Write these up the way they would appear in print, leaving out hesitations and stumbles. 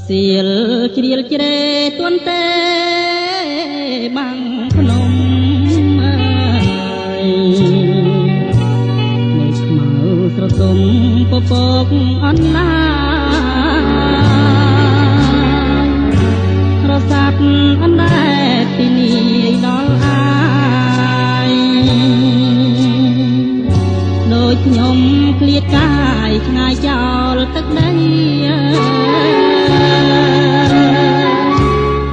សៀលជ្រៀលជ្រេទន់ទេបាំងភ្នំនៃខ្មៅស្រទុំពពកអនឡារសាត់អណ្ដែតពីនេះដល់អាយដូចខ្ញុំឃ្លាតកាយឆ្ងាយចោលទឹកដី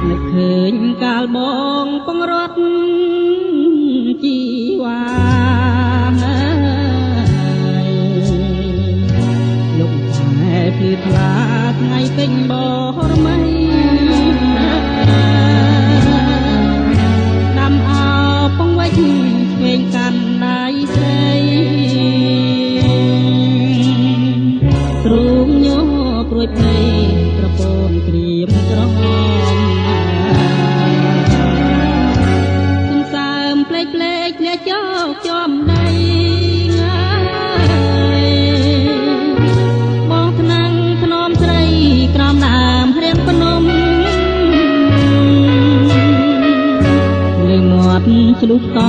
នឹកឃើញកាលបងពងរត់ជីវ៉ាលំតែភ្លឺថ្លាថ្ងៃពេញបរមីដាំអោពងវិចឆ្វេងកាន់ដៃស្រីទ្រូងញោព្រួយភ្នែកប្រពន្ធក្រៀមក្រហមសន្សើមផ្លេកផ្លេកលាចោកចំដីបងថ្នាំងធ្នមស្រីក្រំដើមរៀងភ្នំលើមាត់ឆ្លុះត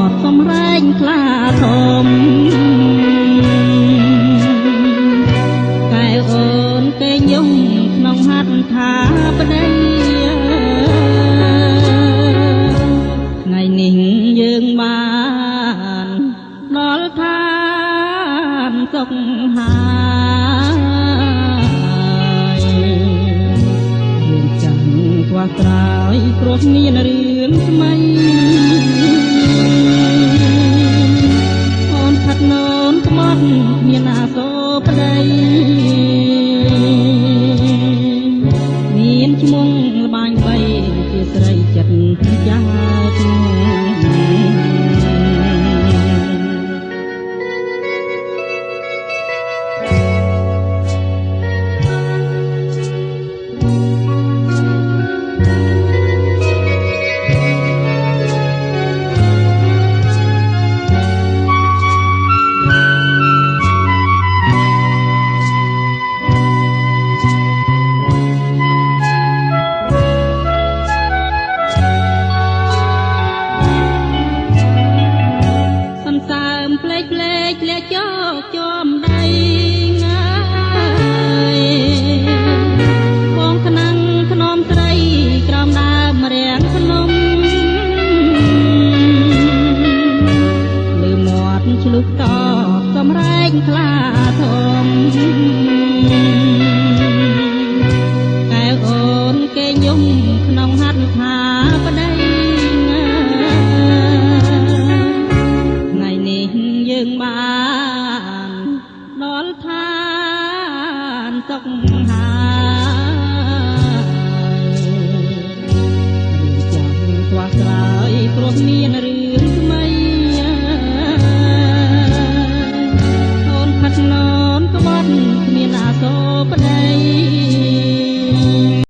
តសំរែងខ្លាធំកែអូនគេញងក្នុងហាត់ថាប្តីថ្ងៃនេះយើងបានដល់ឋានសុខហើយយើងចាំខ្វះក្រោយព្រោះមានរឿងថ្មីអូនផាត់នូនក្បត់មានអាសូរប្តីមានឈ្មោះល្បាញបីជាស្រីចិត្តចាស់ឈ្មោះផ្លេកផ្លេកលាចោកចំដីងាយបងថ្នាំងធ្នមស្រីក្រំដើមរៀងភ្នំលើមាត់ឆ្លុះតបសំរែងខ្លាធំកែវអូនគេញំក្នុងហាត់ថាប្តីយើងបានដល់ឋានសុខហើយចាំខ្វះក្រោយព្រោះមានរឿង